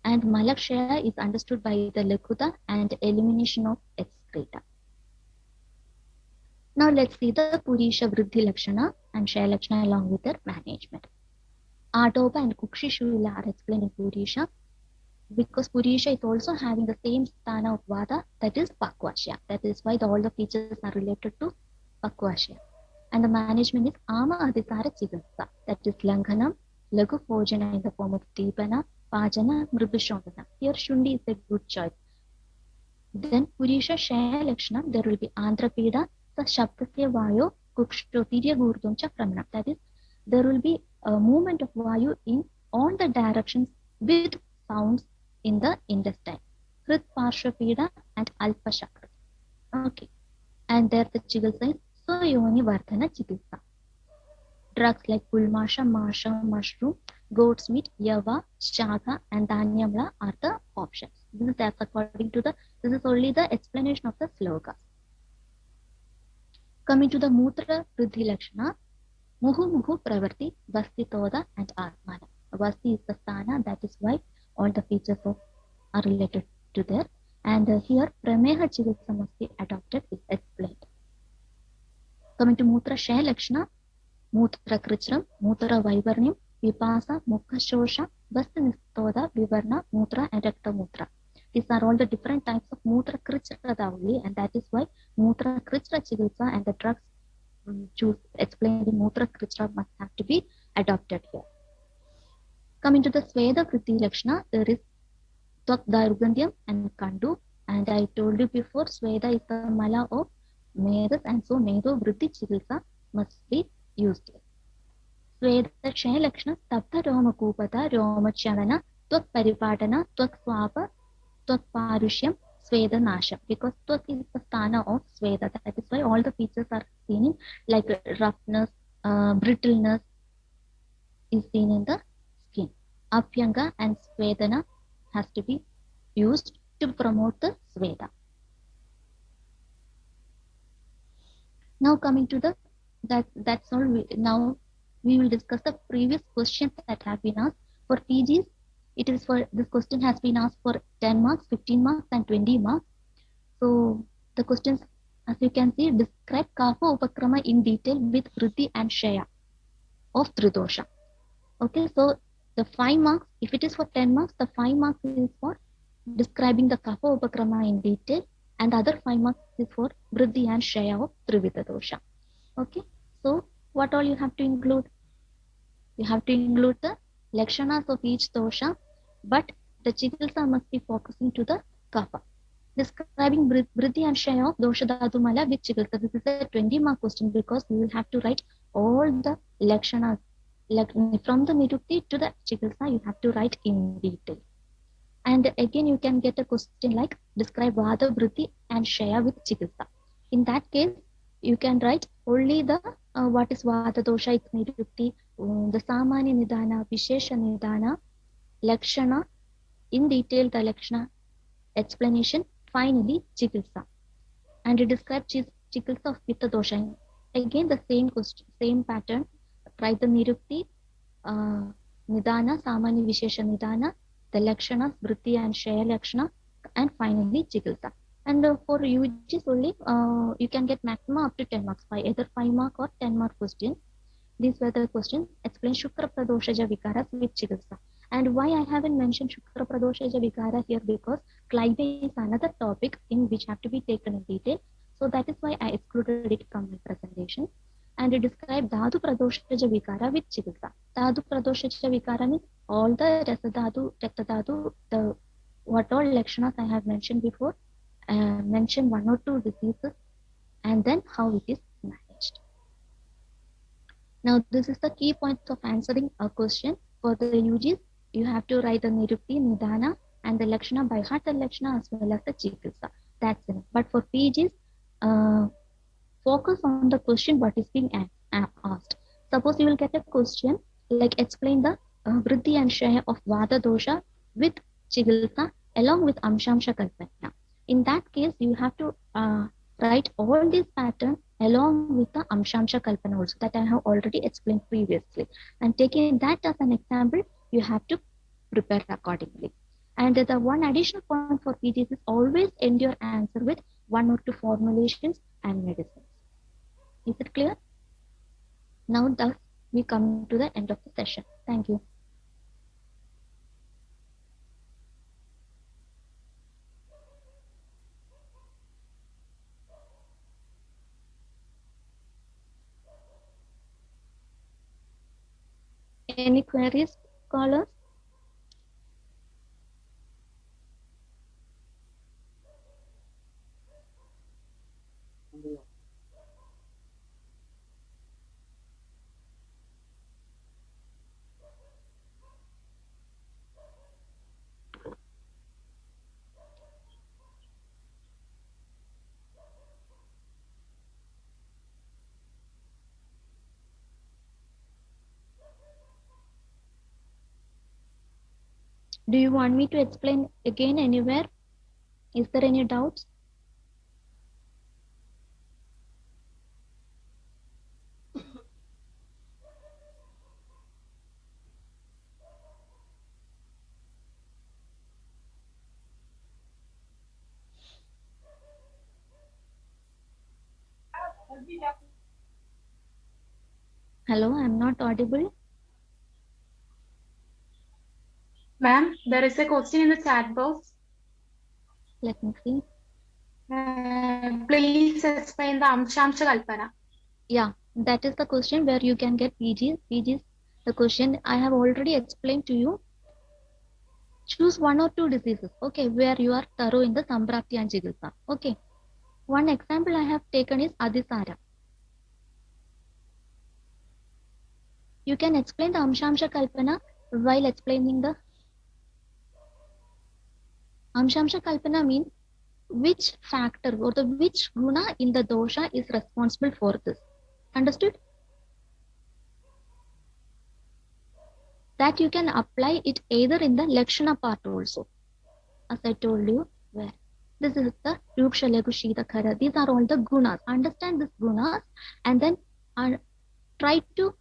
And Malakshaya is understood by the Lakuta and elimination of excreta. Now let's see the Purisha Vriddhi Lakshana and Shaya Lakshana along with their management. Adoba and Kukshishula are explained in Purisha because Purisha is also having the same sthana of Vada, that is Pakvashya. That is why all the features are related to Pakvashya. And the management is Ama Adhikara Chikitsa, that is Langhanam, Lagu Bhojana in the form of Deepana, Pajana, Mridushodana. Here Shundi is a good choice. Then Purisha Shaya Lakshana, there will be Andhra Peda, the Shabdasya Vayo, Kukshotirya Gurdum Chakramana. That is, there will be a movement of Vayu in all the directions with sounds in the intestine. Krit Parsha Peda and Alpa Chakra. Okay. And there the Chikitsa is Soyoni Vardhana Chikitsa. Drugs like Pulmasha, Masha, mushroom, goat's meat, Yava, Shaka, and Danyamla are the options. This is as according to the, this is only the explanation of the slokas. Coming to the Mutra Vriddhi Lakshana, Muhu Muhu Pravarti, Vasti Toda, and Atmana. Vasti is the sthana, that is why all the features are related to there. And here Prameha Chikitsa must be adopted, is explained. Coming to Mutra Shaya Lakshana, Mutra Krichram, Mutra Vaivarnim, Vipasa, Mukha Shosha, Vasti Nistoda, Vivarna, Mutra, and Rakta Mutra. These are all the different types of Mutra Krichra only, and that is why Mutra Krichra Chikitsa and the drugs choose explained in Mutra Krichra must have to be adopted here. Coming to the Sweda Vriddhi Lakshana, there is Twak Dairugandhyam and Kandu, and I told you before Sweda is the Mala of Medas, and so Medo Vriddhi Chikitsa must be used here. Sweda Shaya Lakshana, Stabdha Roma Kupata, Roma Chavana, Twak Paripadana, Twak Swapa, Twak Parushyam, Sweda Nasha, because Twak is the sthana of Sweda. That is why all the features are seen in, like roughness, brittleness is seen in the skin. Apyanga and Swedana has to be used to promote the Sweda. Now coming to the, that's all. Now we will discuss the previous questions that have been asked. For PGs, it is for, this question has been asked for 10 marks, 15 marks and 20 marks. So the questions, as you can see, describe Kapha Upakrama in detail with Vriddhi and Shaya of Tridosha. Okay, so the 5 marks, if it is for 10 marks, the 5 marks is for describing the Kapha Upakrama in detail, and the other 5 marks is for Vriddhi and Shaya of Trivida Dosha. Okay, so what all you have to include? You have to include the Lakshanas of each dosha, but the Chikitsa must be focusing to the Kapha. Describing Vriddhi and Shaya of Dosha Dhatu Mala with Chikitsa. This is a 20 mark question because you will have to write all the Lakshanas. From the Nirukti to the Chikitsa, you have to write in detail. And again, you can get a question like describe Vada, Vriddhi and Shaya with Chikitsa. In that case, you can write only the what is Vada Dosha, its Nirukti, the Samani Nidana, Vishesha Nidana, Lakshana, in detail the Lakshana explanation, finally Chikitsa. And it describes Chikitsa of Pitta Dosha. Again, the same question, same pattern. Write the Nirukti, Nidana, Samani Vishesha Nidana, the Lakshanas, Vriddhi and Shaya Lakshana, and finally Chikitsa. And for UGs only, you can get maximum up to 10 marks by either 5 mark or 10 mark questions. These were the questions. Explain Shukra Pradoshaja Vikaras with Chikitsa. And why I haven't mentioned Shukra Pradoshaja Vikara here, because climate is another topic in which have to be taken in detail. So that is why I excluded it from my presentation. And it described Dhatu Pradoshaja Vikara with Chikitsa. Dhatu Pradoshaja Vikara means all the Rasadhatu, Raktadhatu, the what all Lakshanas I have mentioned before, mention 1 or 2 diseases, and then how it is managed. Now this is the key points of answering a question. For the UGs, you have to write the Nirukti, Nidana and the Lakshana by heart, the Lakshana as well as the Chikitsa. That's enough. But for PGs, focus on the question what is being asked. Suppose you will get a question like explain the Vriddhi and Shaya of Vada Dosha with Chikitsa. along with Amshamsha Kalpana. In that case, you have to write all these patterns along with the Amshamsha Kalpana also that I have already explained previously. And taking that as an example, you have to prepare accordingly. And the one additional point for PGs is always end your answer with one or two formulations and medicines. Is it clear? Now, thus, we come to the end of the session. Thank you. Any queries, scholars? Do you want me to explain again anywhere? Is there any doubts? Hello, I'm not audible. Ma'am, there is a question in the chat box. Let me see. Please explain the Amshamsha Kalpana. Yeah, that is the question where you can get PGs. PGs, the question I have already explained to you. Choose one or two diseases, okay, where you are thorough in the Samprapti and Chikitsa. Okay. One example I have taken is Adisara. You can explain the Amshamsha Kalpana while explaining the Amshamsha Kalpana means which factor or the which guna in the dosha is responsible for this. Understood? That you can apply it either in the Lakshana part also. As I told you, where this is the Ruksha Lagu Shita Khara. These are all the gunas. Understand these gunas and then try to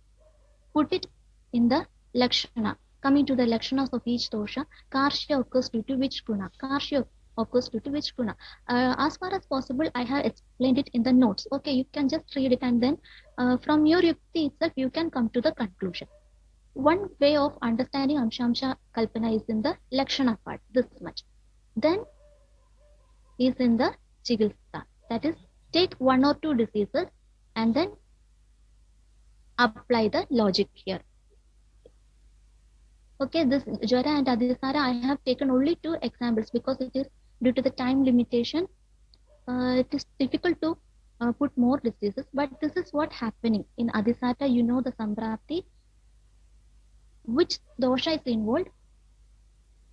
put it in the Lakshana. Coming to the Lakshanas of each dosha, Karshya occurs due to which guna? Karshya occurs due to which guna? As far as possible, I have explained it in the notes. Okay, you can just read it and then from your yukti itself, you can come to the conclusion. One way of understanding Amshamsha Kalpana is in the Lakshana part, this much. Then is in the Chikitsa. That is, take one or two diseases and then apply the logic here. Okay, this Jwara and Adisara, I have taken only two examples because it is due to the time limitation. It is difficult to put more diseases, but this is what happening in Adisara. You know the Samprapti, which dosha is involved,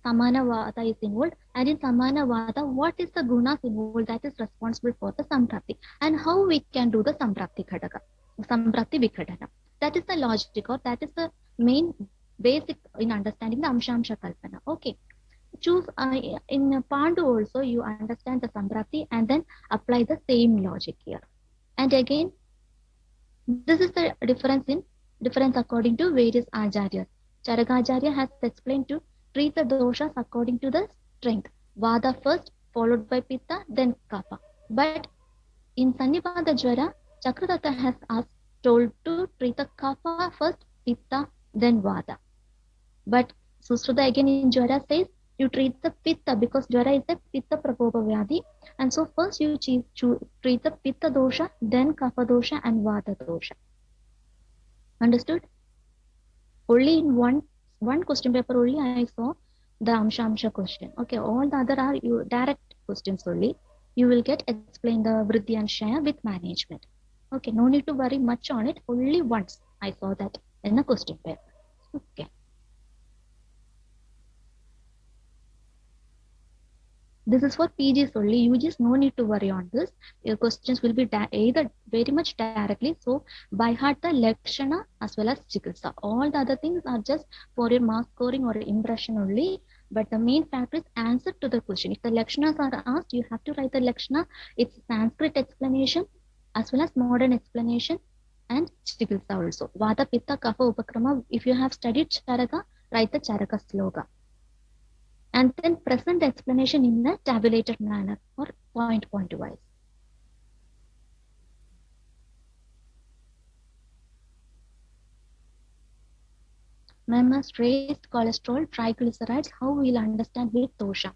Samana Vata is involved, and in Samana Vata, what is the gunas involved that is responsible for the Samprapti, and how we can do the Samprapti Khadaka, Samprapti Vikhadana. That is the logic, or that is the main basic in understanding the Amshamsha Kalpana. Okay, choose in Pandu also you understand the Samprapti and then apply the same logic here. And again, this is the difference according to various acharyas. Charaka has explained to treat the doshas according to the strength. Vada first, followed by Pitta, then Kapha. But in Sannipada Jwara, Chakradatta has asked, told to treat the Kapha first, Pitta, then Vada. But Sushruta again in Jwara says, you treat the Pitta because Jwara is a Pitta Prakopa Vyadhi. And so first you treat the Pitta dosha, then Kapha dosha and Vata dosha. Understood? Only in one question paper only I saw the Amsha question. Okay, all the other are you direct questions only. You will get explain the Vridhi and Shaya with management. Okay, no need to worry much on it. Only once I saw that in the question paper. Okay. This is for PGs only. UGs no need to worry on this. Your questions will be either very much directly. So by heart the Lakshana as well as Chikitsa. All the other things are just for your mark scoring or impression only. But the main factor is answer to the question. If the lakshanas are asked, you have to write the lakshana, its Sanskrit explanation as well as modern explanation and chikitsa also. Vata, Pitta, Kapha, Upakrama. If you have studied Charaka, write the Charaka sloka. And then present the explanation in a tabulated manner or point wise. Mamas, raised cholesterol, triglycerides, how we'll understand with dosha.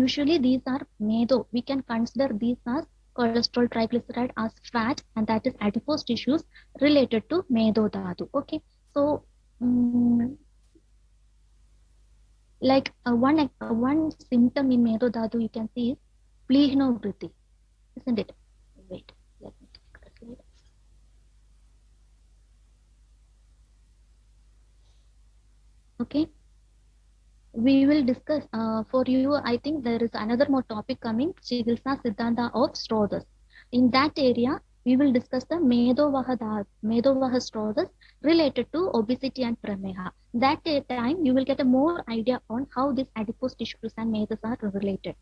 Usually these are medo. We can consider these as cholesterol, triglyceride as fat, and that is adipose tissues related to medo dhatu. Okay, so um, like one symptom in medo dhatu you can see is plihnovritti, isn't it? Wait, let me take the slide. Okay, we will discuss for you. I think there is another more topic coming, chigilsa siddhanta of srodhas. In that area we will discuss the medovaha srodhas related to obesity and prameha. That time you will get a more idea on how these adipose tissues and medas are related.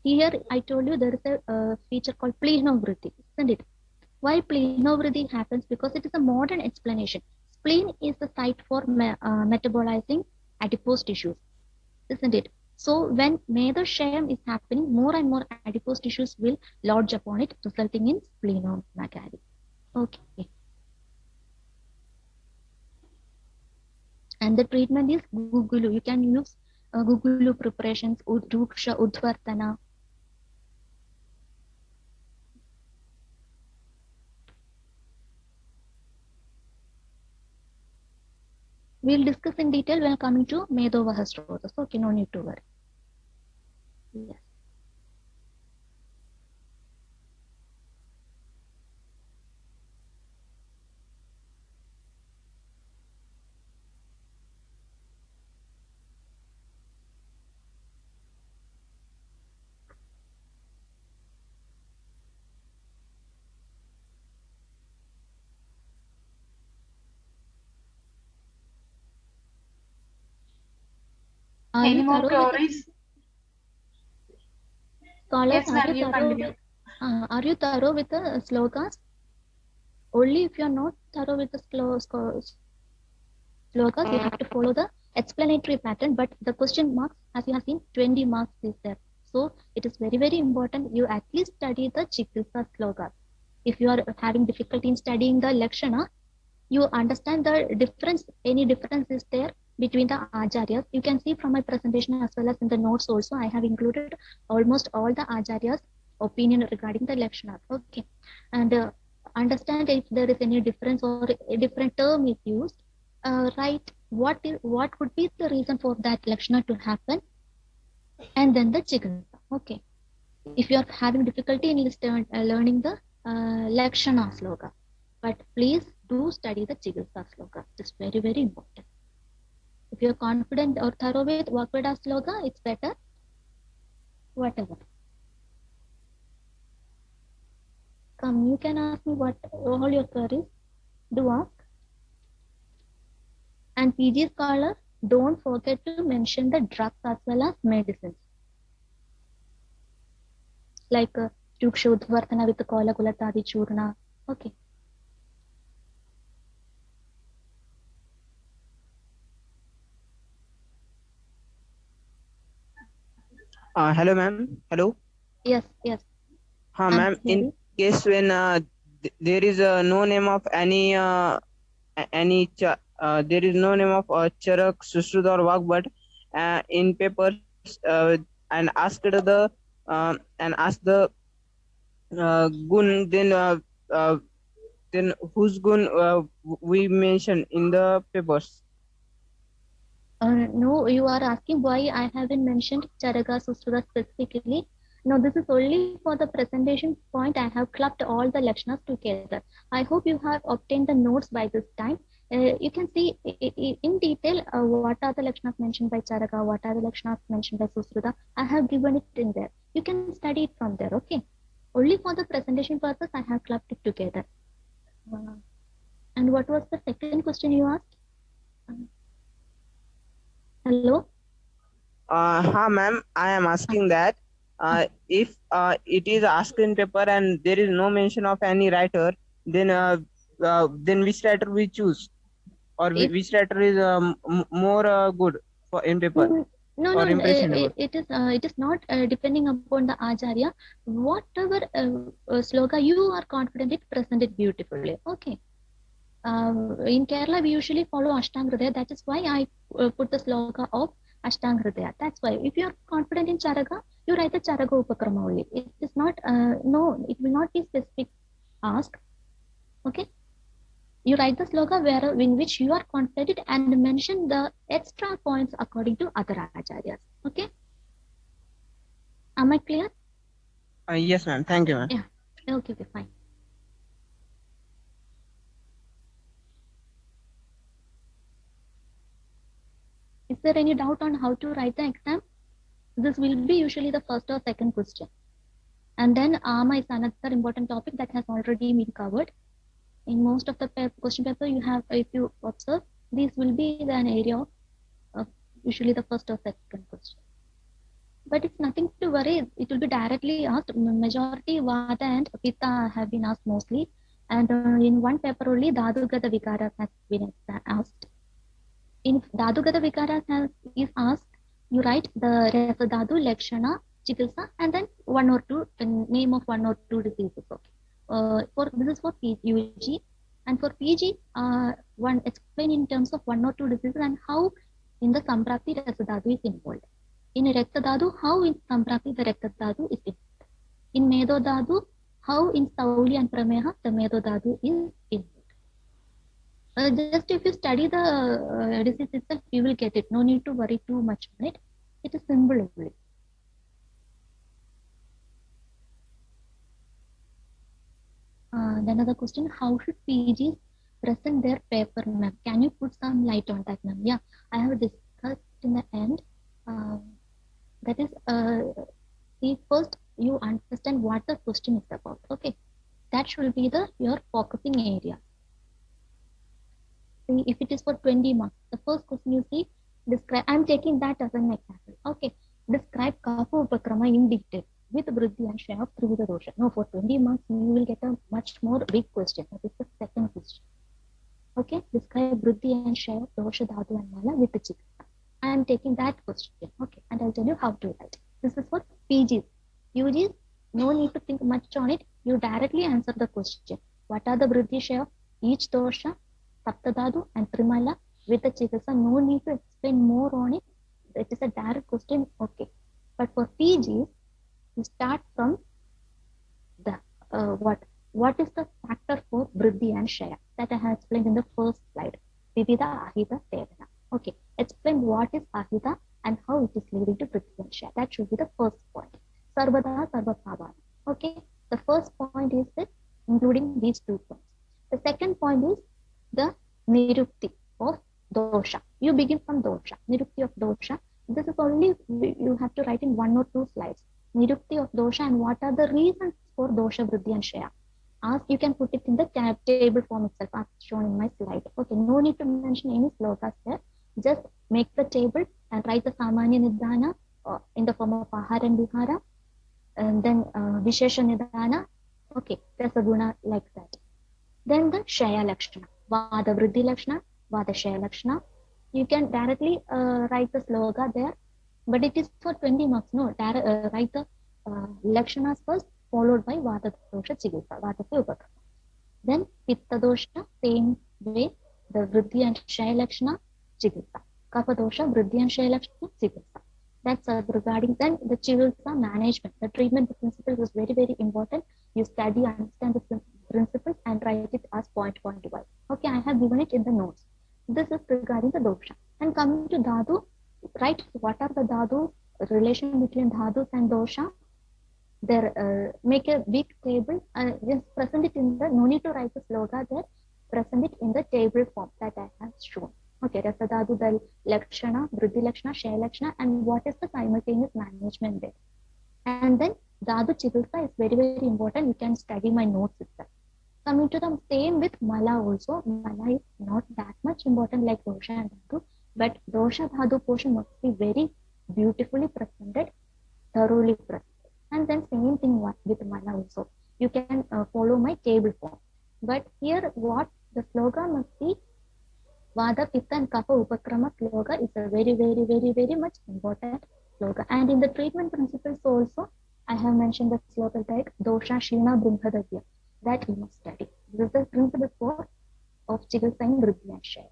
Here I told you there is a feature called plihnovritti, isn't it? Why plihnovritti happens? Because it is a modern explanation. Spleen is the site for metabolizing adipose tissues, isn't it? So when medoshayam is happening, more and more adipose tissues will lodge upon it, resulting in splenomegaly. Okay. And the treatment is gugulu. You can use gugulu preparations, udruksha, udvartana. We'll discuss in detail when coming to medovaha srodhas. Okay, no need to worry. Yes. Are Any you more thorough with the queries? scholars? Yes, ma'am, you continue. Are you thorough with the slokas? Only if you are not thorough with the slokas, you have to follow the explanatory pattern. But the question marks, as you have seen, 20 marks is there. So it is very, very important you at least study the chikitsa slokas. If you are having difficulty in studying the lakshana, you understand the difference, any difference is there between the acharyas. You can see from my presentation as well as in the notes also, I have included almost all the acharyas opinion regarding the lakshanas. Okay, and understand if there is any difference or a different term is used, right, what could be the reason for that lakshana to happen, and then the chikitsa. Okay, if you are having difficulty in learning the lakshana sloka, but please do study the chikitsa sloka. It's very, very important. If you're confident or thorough with Vakveda sloka, it's better. Whatever. Come, you can ask me what all your queries. Do ask. And PG scholar, don't forget to mention the drugs as well as medicines. Like Tukshodvartana with the Kola Kulatadi Churna. Okay. Hello, ma'am. Hello. Yes, yes. Ma'am. I'm In hearing. case when there is no name of there is no name of Charak, Sushrut or Vak, but in papers and ask the gun, uh, then whose gun we mention in the papers. No, you are asking why I haven't mentioned Charaga Sustrada specifically. No, this is only for the presentation point. I have clubbed all the lakshanas together. I hope you have obtained the notes by this time. You can see in detail what are the lakshanas mentioned by Charaka, what are the lakshanas mentioned by Susruta. I have given it in there. You can study it from there, okay? Only for the presentation purpose, I have clubbed it together. Uh, and what was the second question you asked? Hello? Ha, ma'am. I am asking that if it is asked in paper and there is no mention of any writer, then which writer we choose, or If which writer is more good for in paper no, or impressionable? it is not depending upon the acharya. Whatever sloka you are confident it, present it beautifully. Okay. In Kerala, we usually follow Ashtanga Hridaya. That is why I put the sloka of Ashtanga Hridaya. That's why. If you are confident in Charaka, you write the Charaka Upakrama only. It is not, no, it will not be specific ask. Okay. You write the sloka where in which you are confident and mention the extra points according to other acharyas. Okay. Am I clear? Yes, ma'am. Thank you, ma'am. Yeah. Okay, okay, fine. Is there any doubt on how to write the exam? This will be usually the first or second question. And then AMA is another important topic that has already been covered. In most of the question paper you have, if you observe, this will be an area of usually the first or second question. But it's nothing to worry. It will be directly asked. Majority Vata and Pitta have been asked mostly. And in one paper only, Dhadugata Vikaras has been asked. In Dhadugata Vikaras is asked, you write the Rasadhadu, Lakshana, Chikitsa, and then one or two, name of one or two diseases. Okay. This is for UG, and for PG, one explain in terms of one or two diseases and how in the Samprapti Rasadhadu is involved. In Raktadhatu, how in Samprapti the Raktadhatu is involved. In Medodhatu, how in Sauli and Prameha the Medodhatu is involved. Just if you study the disease itself, you will get it. No need to worry too much on it. It is simple only. Then another question, how should PGs present their paper, ma'am? Can you put some light on that, ma'am? Yeah, I have discussed in the end. That is, see, first you understand what the question is about. Okay, that should be your focusing area. See, if it is for 20 marks, the first question you see, describe. I'm taking that as an example. Okay, describe Kafa Upakrama in detail with Vridhi and Shaya through the dosha. No, for 20 marks, you will get a much more big question. That is the second question. Okay, describe Vridhi and Shaya, dosha, dhatu, and mala with the chikita. I am taking that question. Okay, and I'll tell you how to write. This is for PGs. UGs, no need to think much on it. You directly answer the question. What are the Vridhi Shaya of each dosha, Saptadhatu, and Trimala with the chikita? No need to explain more on it. It is a direct question. Okay, but for PGs, you start from the what is the factor for Vridhi and Shaya that I have explained in the first slide. Vivida, Ahita, Vedana. Okay, explain what is Ahita and how it is leading to Vridhi and Shaya. That should be the first point. Sarvada, Sarvabhavana. Okay, the first point is this, including these 2 points. The second point is the Nirukti of dosha. You begin from dosha. Nirukti of dosha. This is only you have to write in 1 or 2 slides. Nirukti of dosha and what are the reasons for dosha, Vridhi and Shaya. As you can put it in the table form itself as shown in my slide. Okay, no need to mention any slokas there. Just make the table and write the Samanya Nidhana in the form of Ahara and Vihara. And then Vishesha Nidhana. Okay, Rasaguna like that. Then the Shaya Lakshana. Vada Vridhi Lakshana, Vada Shaya Lakshana. You can directly write the sloka there, but it is for 20 marks. No, write the Lakshanas first, followed by Vata Dosha Chigita, Vata Upakrama. Then Pitta Dosha, same way, the Vridhi and Shaya Lakshana, Chigita. Kapha Dosha, Vridhi and Shaya Lakshana, Chigita. That's regarding then the Chigita management. The treatment principles is very, very important. You study, understand the principles and write it as point wise. Okay, I have given it in the notes. This is regarding the dosha. And coming to dhatu, write what are the dhatu, relation between dhadus and dosha. There, make a big table and just present it in the, no need to write the sloka there, present it in the table form that I have shown. Okay, Rasadhatu, the Lakshana, Vridhi Lakshana, Shaya Lakshana, and what is the simultaneous management there. And then Dhatu Chikitsa is very, very important. You can study my notes itself. Coming to the same with Mala also. Mala is not that much important like Dosha and Dhatu, but Dosha Dhatu portion must be very beautifully presented, thoroughly presented. And then same thing with mana also. You can follow my table form. But here what the sloga must be Vada, Pitta and Kapha Upakrama sloga is a very much important sloga. And in the treatment principles also, I have mentioned the sloga like Dosha Shina Brimhadagya that you must study. This is the principle 4 of Chikilsain Vridhi and Shaya.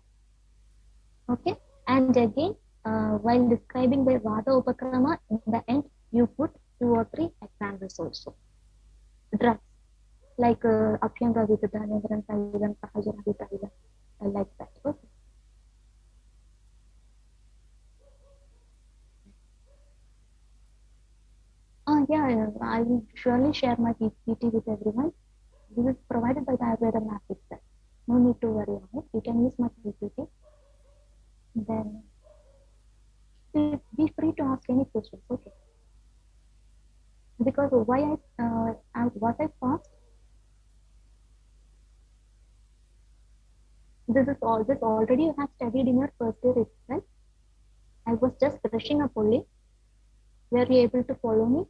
Okay, and again, while describing the Vada Upakrama, in the end, you put 2 or 3 examples also. Drugs like Apyanga Vitadhanendran Taivan, Sahajana Vitaivan, like that. Okay. Yeah, I will surely share my PPT with everyone. This is provided by the Ayurveda map itself. No need to worry on it. You can use my PPT. Then be free to ask any questions. Okay. Because why what I passed, this already you have studied in your first year itself. I was just brushing up only. Were you able to follow me?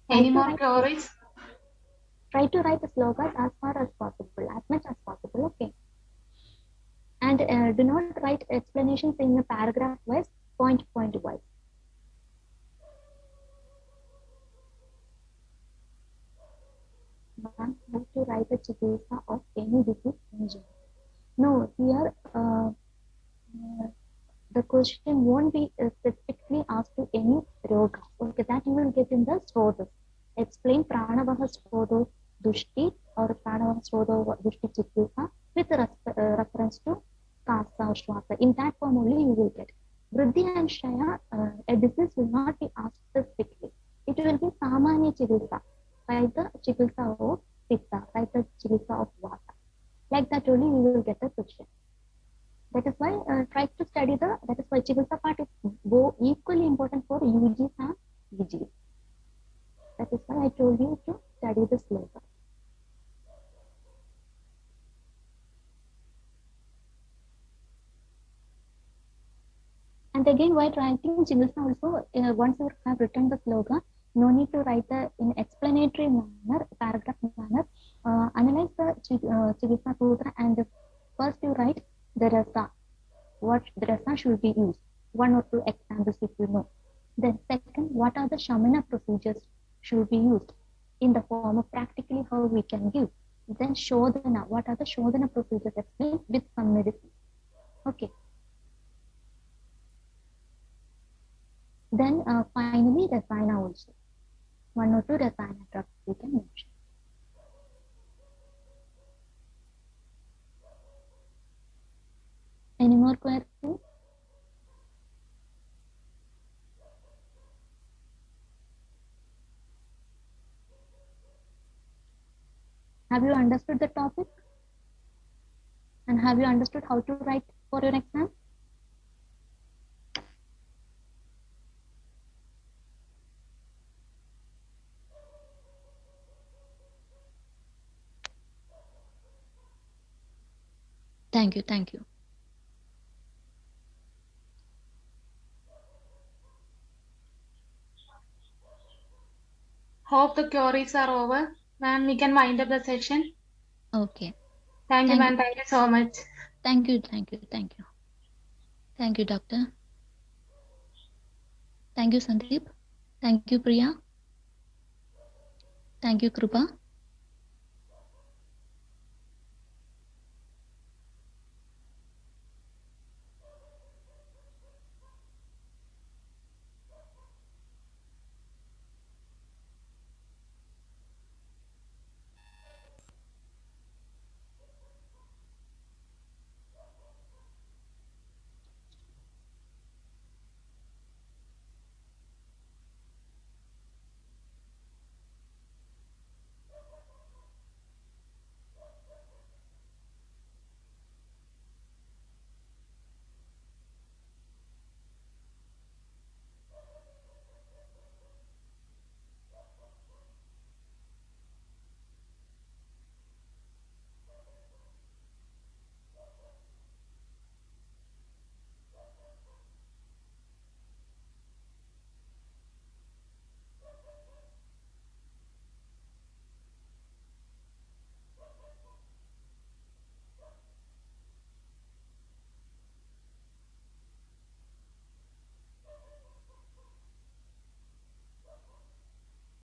Any more queries? Try to write the slogas as far as possible, as much as possible. Okay. And do not write explanations in a paragraph wise, point wise. One has to write a chikitsa of any disease in general. No, here the question won't be specifically asked to any roga. Okay, that you will get in the strodhas. Explain pranavaha strodho dushti or pranavaha strodho dushti chikitsa with reference to kasa or shwasa. In that form only you will get. Vridhi and Shaya, a disease will not be asked specifically. It will be samanya chikitsa, like the chikitsa of pitta, like the chikitsa of vata. Like that only you will get the question. That is why try to study that is why chikitsa part is equally important for UGs and VGs. That is why I told you to study the sloka. And again, while writing chikitsa also, once you have written the sloka, no need to write in explanatory manner, paragraph manner. Analyze the chikitsa sutra and first you write the rasa. What the rasa should be used. 1 or 2 examples if you know. Then second, what are the shamana procedures should be used in the form of practically how we can give. Then shodhana, what are the shodhana procedures explained with some medicine. Okay. Then finally rasayana also. 1 or 2 rasayana drugs we can mention. Any more queries? Have you understood the topic? And have you understood how to write for your exam? Thank you. Thank you. Hope the queries are over. Ma'am, we can wind up the session. Okay. Thank you, Thank ma'am. Thank you so much. Thank you. Thank you. Thank you. Thank you, doctor. Thank you, Sandeep. Thank you, Priya. Thank you, Krupa.